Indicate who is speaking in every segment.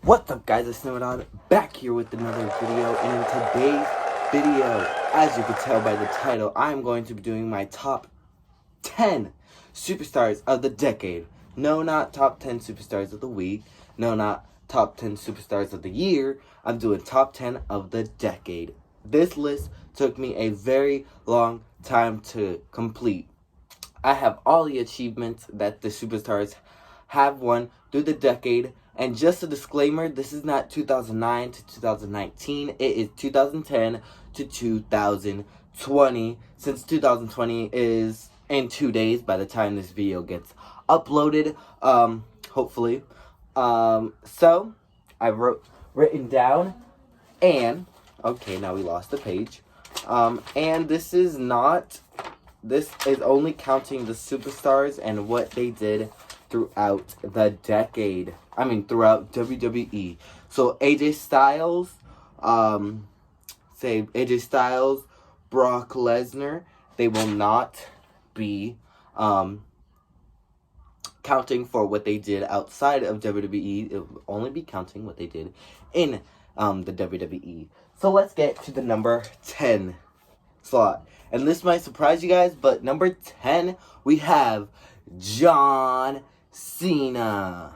Speaker 1: What's up, guys? It's Snowdon back here with another video, and in today's video, as you can tell by the title, I'm going to be doing my top 10 superstars of the decade. No, not top 10 superstars of the week. No, not top 10 superstars of the year. I'm doing top 10 of the decade. This list took me a very long time to complete. I have all the achievements that the superstars have won through the decade. And just a disclaimer, this is not 2009 to 2019. It is 2010 to 2020. Since 2020 is in 2 days by the time this video gets uploaded, hopefully. So, I've written down, and, okay, now we lost the page. And this is only counting the superstars and what they did throughout the decade. Throughout WWE. So AJ Styles, Brock Lesnar, they will not be counting for what they did outside of WWE. It will only be counting what they did in the WWE. So let's get to the number 10 slot. And this might surprise you guys, but number 10, we have John Cena.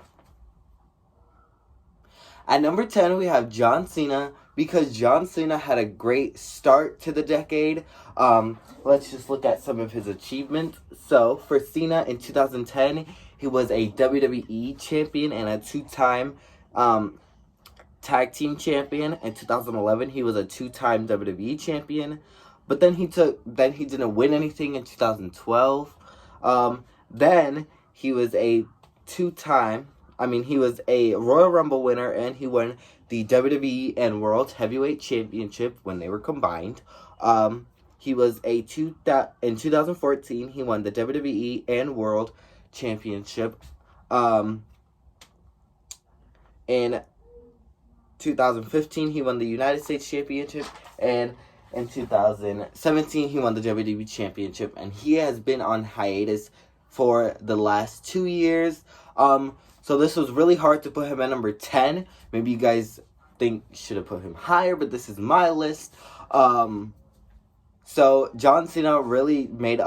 Speaker 1: At number 10, we have John Cena, because John Cena had a great start to the decade. Let's just look at some of his achievements. So, for Cena in 2010, he was a WWE champion and a two-time tag team champion. In 2011, he was a two-time WWE champion. But then he didn't win anything in 2012. Then he was a he was a Royal Rumble winner, and he won the WWE and World Heavyweight Championship when they were combined. He was in 2014, he won the WWE and World Championship. In 2015, he won the United States Championship, and in 2017, he won the WWE Championship, and he has been on hiatus for the last 2 years. So this was really hard to put him at number 10. Maybe you guys think should have put him higher, but this is my list. So John Cena really made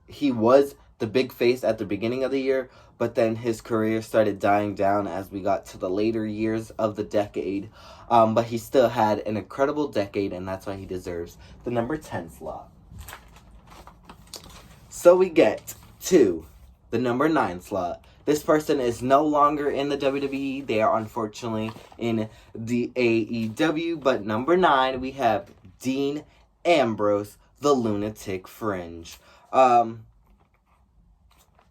Speaker 1: he was the big face at the beginning of the year, but then his career started dying down as we got to the later years of the decade. But he still had an incredible decade, and that's why he deserves the number 10 slot. So we get to the number 9 slot. This person is no longer in the WWE. They are unfortunately in the AEW. But number 9, we have Dean Ambrose, the Lunatic Fringe. You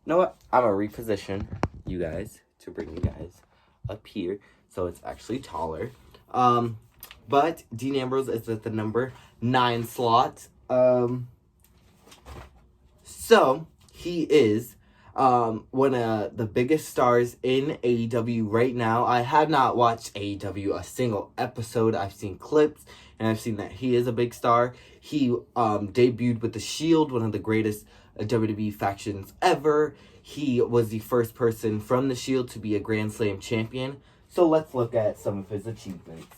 Speaker 1: know what? I'm going to reposition you guys to bring you guys up here so it's actually taller. But Dean Ambrose is at the number 9 slot. So he is one of the biggest stars in AEW right now. I have not watched AEW a single episode. I've seen clips, and I've seen that he is a big star. He debuted with the Shield, one of the greatest WWE factions ever. He was the first person from the Shield to be a Grand Slam champion. So let's look at some of his achievements.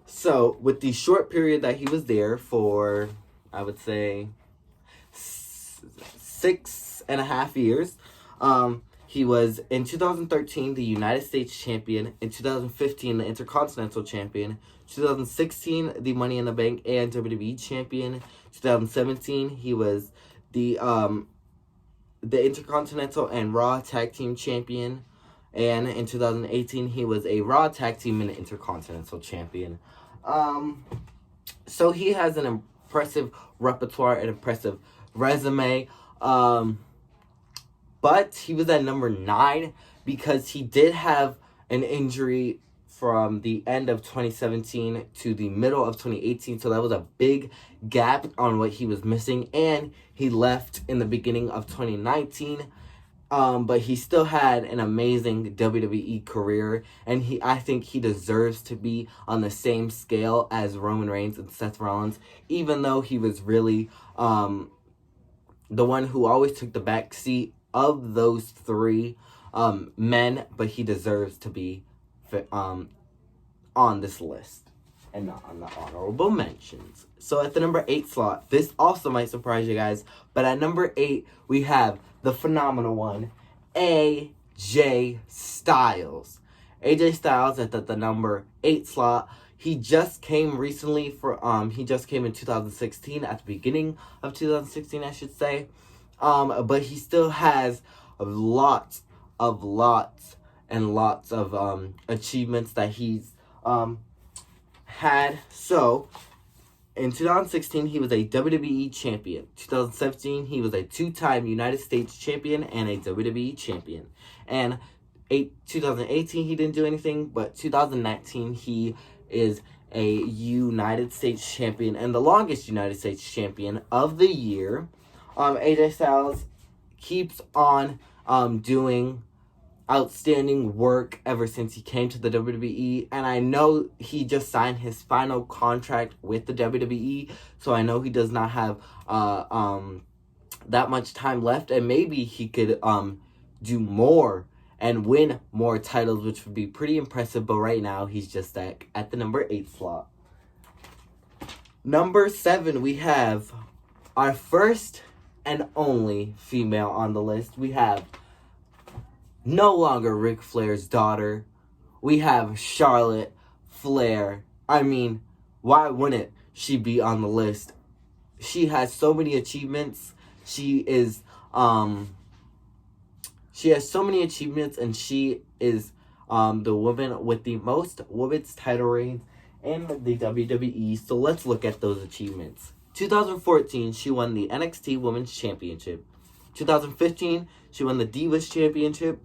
Speaker 1: So with the short period that he was there for, I would say, 6.5 years. He was, in 2013, the United States Champion. In 2015, the Intercontinental Champion. 2016, the Money in the Bank and WWE Champion. 2017, he was the Intercontinental and Raw Tag Team Champion. And in 2018, he was a Raw Tag Team and Intercontinental Champion. So he has an impressive repertoire, an impressive resume. But he was at number 9 because he did have an injury from the end of 2017 to the middle of 2018. So that was a big gap on what he was missing. And he left in the beginning of 2019. But he still had an amazing WWE career. And I think he deserves to be on the same scale as Roman Reigns and Seth Rollins. Even though he was really the one who always took the back seat of those three men, but he deserves to be on this list and not on the honorable mentions. So at the number 8 slot, this also might surprise you guys, but at number 8 we have the phenomenal one, AJ Styles. AJ Styles at the number 8 slot. He just came recently he just came in 2016, at the beginning of 2016, I should say. But he still has lots and lots of achievements that he's had. So in 2016, he was a WWE champion. 2017, he was a 2-time United States champion and a WWE champion. And 2018, he didn't do anything, but 2019, he is a United States champion and the longest United States champion of the year. AJ Styles keeps on doing outstanding work ever since he came to the WWE, and I know he just signed his final contract with the WWE, so I know he does not have that much time left, and maybe he could do more and win more titles, which would be pretty impressive. But right now he's just at the number 8 slot. Number 7, we have our first and only female on the list. We have no longer Ric Flair's daughter. We have Charlotte Flair. I mean, why wouldn't she be on the list? She has so many achievements. She has so many achievements, and she is the woman with the most women's title reigns in the WWE. So let's look at those achievements. 2014, she won the NXT Women's Championship. 2015, she won the Divas Championship.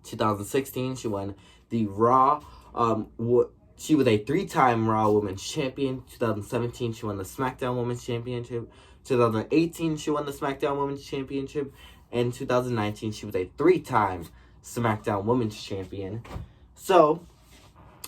Speaker 1: 2016, she won the Raw. She was a 3-time Raw Women's Champion. 2017, she won the SmackDown Women's Championship. 2018, she won the SmackDown Women's Championship. And 2019, she was a 3-time SmackDown Women's Champion. So,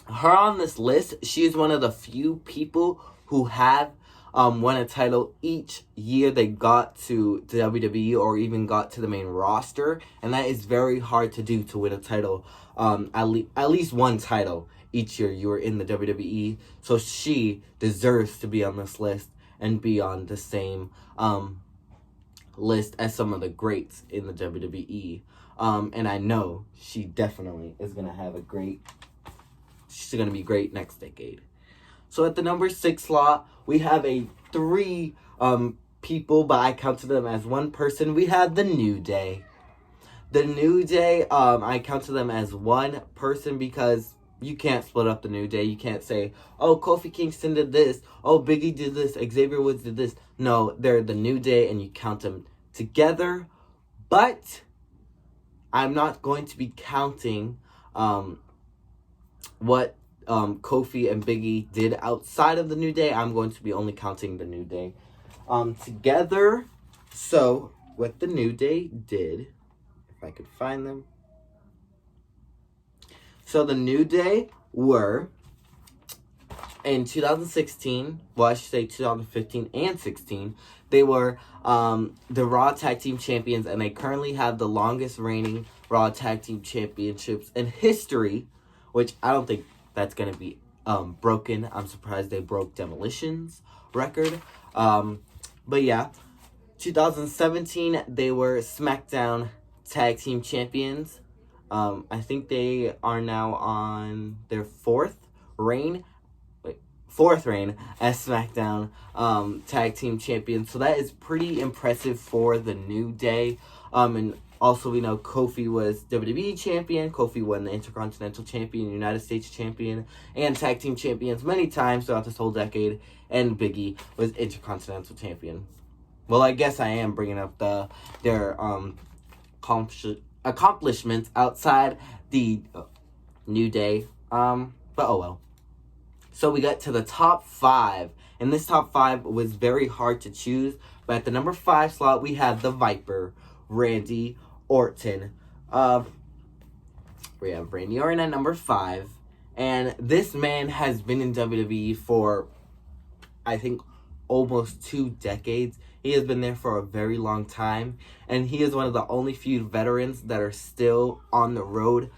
Speaker 1: her on this list, she is one of the few people who have won a title each year they got to the WWE or even got to the main roster, and that is very hard to do, to win a title, at least one title each year you were in the WWE. So she deserves to be on this list and be on the same list as some of the greats in the WWE. And I know she definitely is gonna have she's gonna be great next decade. So at the number 6 slot, we have 3 people, but I counted them as one person. We have the New Day. The New Day, I counted them as one person because you can't split up the New Day. You can't say, oh, Kofi Kingston did this, oh, Big E did this, Xavier Woods did this. No, they're the New Day, and you count them together. But I'm not going to be counting what Kofi and Big E did outside of the New Day. I'm going to be only counting the New Day together. So, what the New Day did, if I could find them. So, the New Day were, in 2016, well, I should say 2015 and 16, they were the Raw Tag Team Champions, and they currently have the longest reigning Raw Tag Team Championships in history, which I don't think that's going to be broken. I'm surprised they broke Demolition's record. But yeah, 2017, they were SmackDown Tag Team Champions. I think they are now on their fourth reign as SmackDown Tag Team Champions. So that is pretty impressive for the New Day. And also, we know Kofi was WWE Champion. Kofi won the Intercontinental Champion, United States Champion, and Tag Team Champions many times throughout this whole decade. And Big E was Intercontinental Champion. Well, I guess I am bringing up their accomplishments outside the New Day. But oh well. So we got to the top 5. And this top 5 was very hard to choose. But at the number 5 slot, we have the Viper, Randy Orton. We have Randy Orton at number 5. And this man has been in WWE for, I think, almost 2 decades. He has been there for a very long time. And he is one of the only few veterans that are still on the road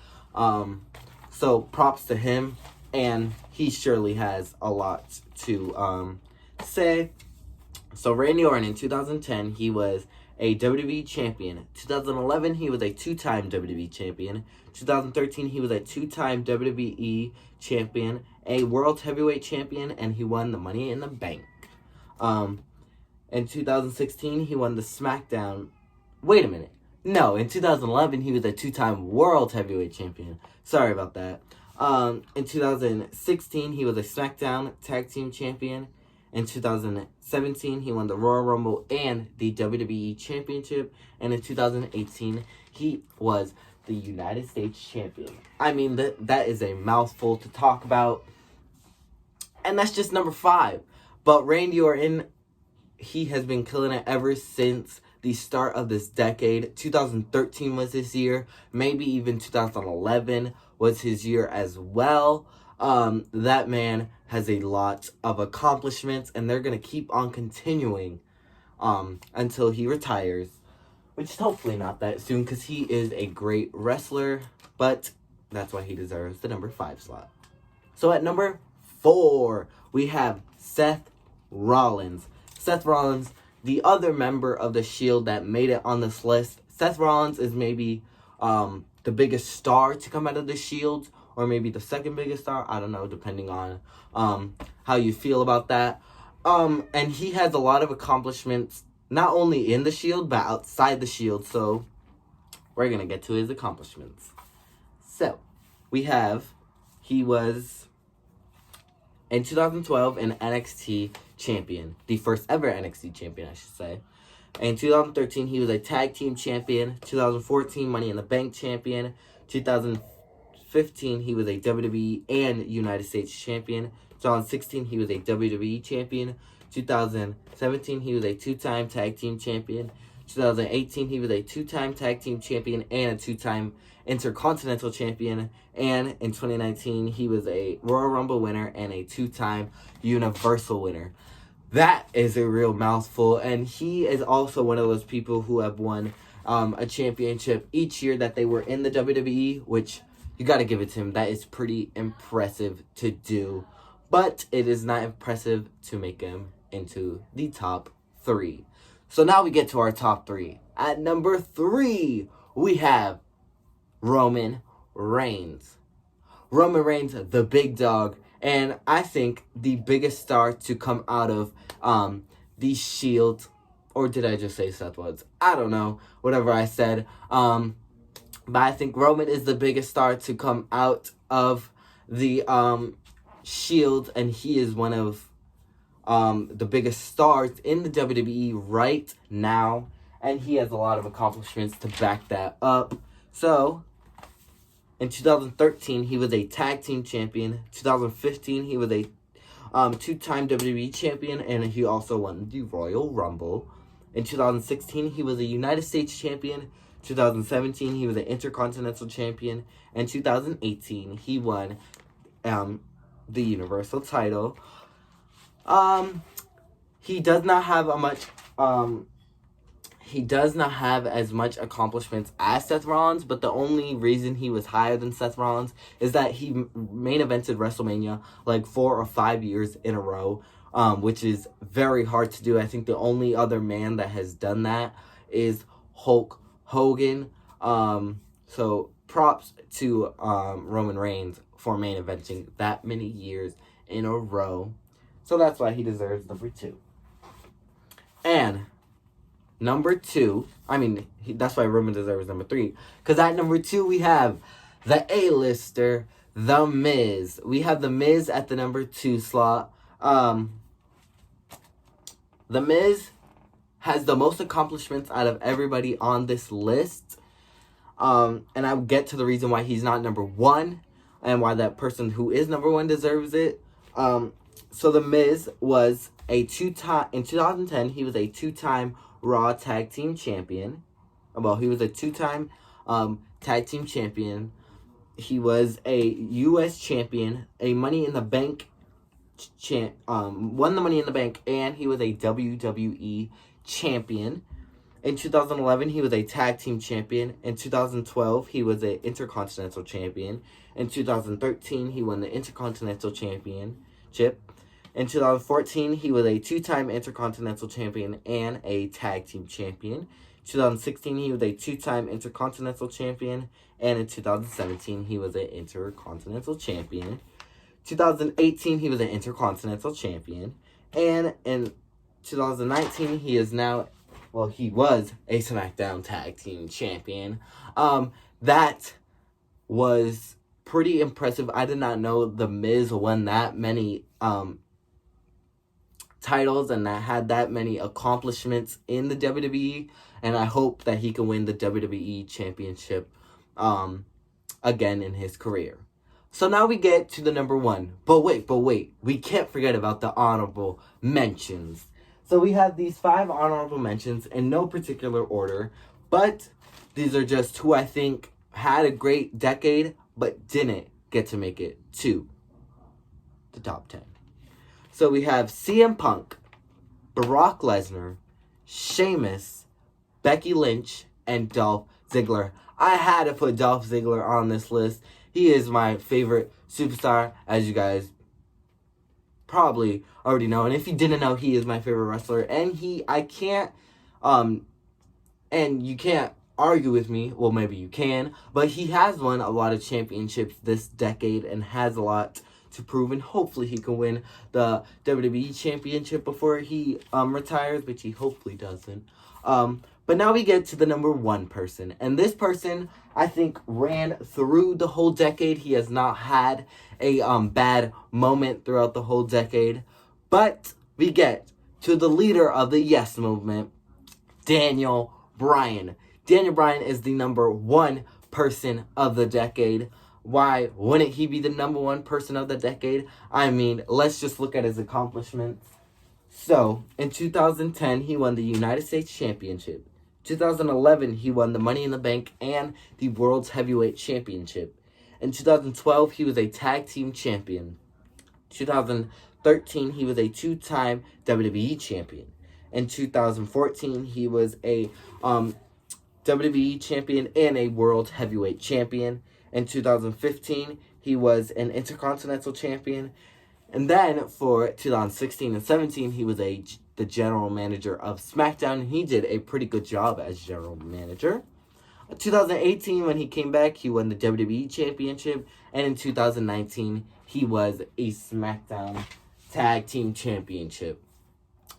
Speaker 1: So props to him, and he surely has a lot to say. So Randy Orton in 2010, he was a WWE champion. 2011, he was a two-time WWE champion. 2013, he was a two-time WWE champion, a World Heavyweight champion, and he won the Money in the Bank. In 2016, he won the SmackDown. Wait a minute. No, in 2011, he was a two-time World Heavyweight champion. Sorry about that. In 2016, he was a SmackDown Tag Team champion. In 2017, he won the Royal Rumble and the WWE Championship. And in 2018, he was the United States champion. I mean, that is a mouthful to talk about. And that's just number 5. But Randy Orton, he has been killing it ever since the start of this decade. 2013 was his year. Maybe even 2011 was his year as well. That man has a lot of accomplishments, and they're going to keep on continuing until he retires, which is hopefully not that soon because he is a great wrestler, but that's why he deserves the number 5 slot. So at number 4, we have Seth Rollins. Seth Rollins, the other member of the Shield that made it on this list. Seth Rollins is maybe the biggest star to come out of the Shield, or maybe the second biggest star. I don't know, depending on how you feel about that. And he has a lot of accomplishments, not only in the Shield, but outside the Shield. So we're going to get to his accomplishments. So he was in 2012 an NXT champion, the first ever NXT champion, I should say. In 2013, he was a tag team champion. 2014, Money in the Bank champion. 2015, he was a WWE and United States champion. 2016, he was a WWE champion. 2017, he was a two-time tag team champion. 2018, he was a two-time tag team champion and a two-time Intercontinental champion. And in 2019, he was a Royal Rumble winner and a two-time Universal winner. That is a real mouthful, and he is also one of those people who have won a championship each year that they were in the WWE, which you got to give it to him. That is pretty impressive to do, but it is not impressive to make him into the top 3. So now we get to our top 3. At number 3, we have Roman Reigns. Roman Reigns, the big dog, and I think the biggest star to come out of the Shield, or did I just say Seth Rollins? I don't know, whatever I said. But I think Roman is the biggest star to come out of the Shield, and he is one of the biggest stars in the WWE right now, and he has a lot of accomplishments to back that up. So in 2013, he was a tag team champion. 2015, he was a two-time WWE champion, and he also won the Royal Rumble. In 2016, he was a United States champion. 2017, he was an Intercontinental champion. And 2018, he won the Universal title. He does not have as much accomplishments as Seth Rollins, but the only reason he was higher than Seth Rollins is that he main evented WrestleMania like 4 or 5 years in a row, which is very hard to do. I think the only other man that has done that is Hulk Hogan. So props to Roman Reigns for main eventing that many years in a row. So that's why he deserves number 2. And number 2, that's why Roman deserves number 3. Because at number 2, we have the A-lister, The Miz. We have The Miz at the number 2 slot. The Miz has the most accomplishments out of everybody on this list. And I'll get to the reason why he's not number 1 and why that person who is number 1 deserves it. So The Miz was in 2010, he was a 2-time Raw Tag Team Champion. Well, he was a 2-time Tag Team Champion. He was a U.S. Champion, a Money in the Bank won the Money in the Bank, and he was a WWE Champion. In 2011, he was a tag team champion. In 2012, he was an intercontinental champion. In 2013, he won the Intercontinental Championship. In 2014, he was a two-time Intercontinental Champion and a Tag Team Champion. 2016, he was a two-time Intercontinental Champion. And in 2017, he was an Intercontinental Champion. 2018, he was an Intercontinental Champion. And in 2019, he was a SmackDown Tag Team Champion. That was pretty impressive. I did not know The Miz won that many titles and that had that many accomplishments in the WWE. And I hope that he can win the WWE Championship again in his career. So now we get to the number one. But wait. We can't forget about the honorable mentions. So we have these 5 honorable mentions in no particular order, but these are just who I think had a great decade, but didn't get to make it to the top 10. So we have CM Punk, Brock Lesnar, Sheamus, Becky Lynch, and Dolph Ziggler. I had to put Dolph Ziggler on this list. He is my favorite superstar, as you guys probably already know. And if you didn't know, he is my favorite wrestler. And and you can't argue with me. Well, maybe you can. But he has won a lot of championships this decade and has a lot to prove. And hopefully he can win the WWE Championship before he retires, which he hopefully doesn't. But now we get to the number 1 person. And this person, I think, ran through the whole decade. He has not had a bad moment throughout the whole decade. But we get to the leader of the Yes Movement, Daniel Bryan. Daniel Bryan is the number 1 person of the decade. Why wouldn't he be the number 1 person of the decade? I mean, let's just look at his accomplishments. So, in 2010, he won the United States Championship. 2011, he won the Money in the Bank and the World's Heavyweight Championship. In 2012, he was a Tag Team Champion. 2013, he was a 2-time WWE Champion. In 2014, he was a WWE Champion and a World Heavyweight Champion. In 2015, he was an Intercontinental Champion. And then for 2016 and 17, he was the general manager of SmackDown. And he did a pretty good job as general manager. 2018, when he came back, he won the WWE Championship. And in 2019, he was a SmackDown Tag Team Championship.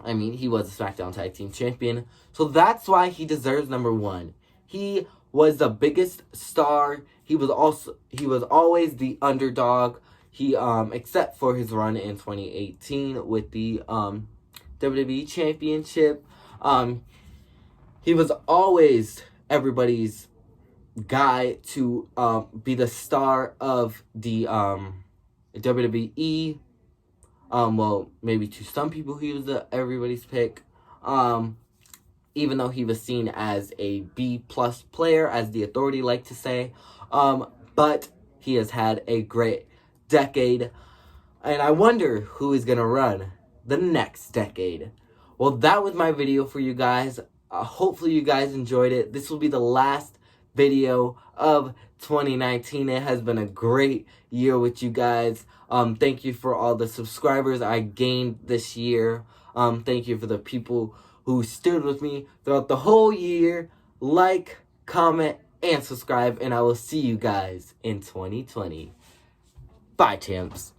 Speaker 1: He was a SmackDown Tag Team Champion. So that's why he deserves number 1. He was the biggest star. He was always the underdog. He, except for his run in 2018 with the WWE Championship, he was always everybody's guy to be the star of the WWE. Well, maybe to some people he was everybody's pick. Even though he was seen as a B+ player, as the Authority like to say. But he has had a great decade, and I wonder who is gonna run the next decade. Well, that was my video for you guys. Hopefully you guys enjoyed it. This will be the last video of 2019. It has been a great year with you guys. Thank you for all the subscribers I gained this year. Thank you for the people who stood with me throughout the whole year. Like, comment, and subscribe, and I will see you guys in 2020. Bye, champs.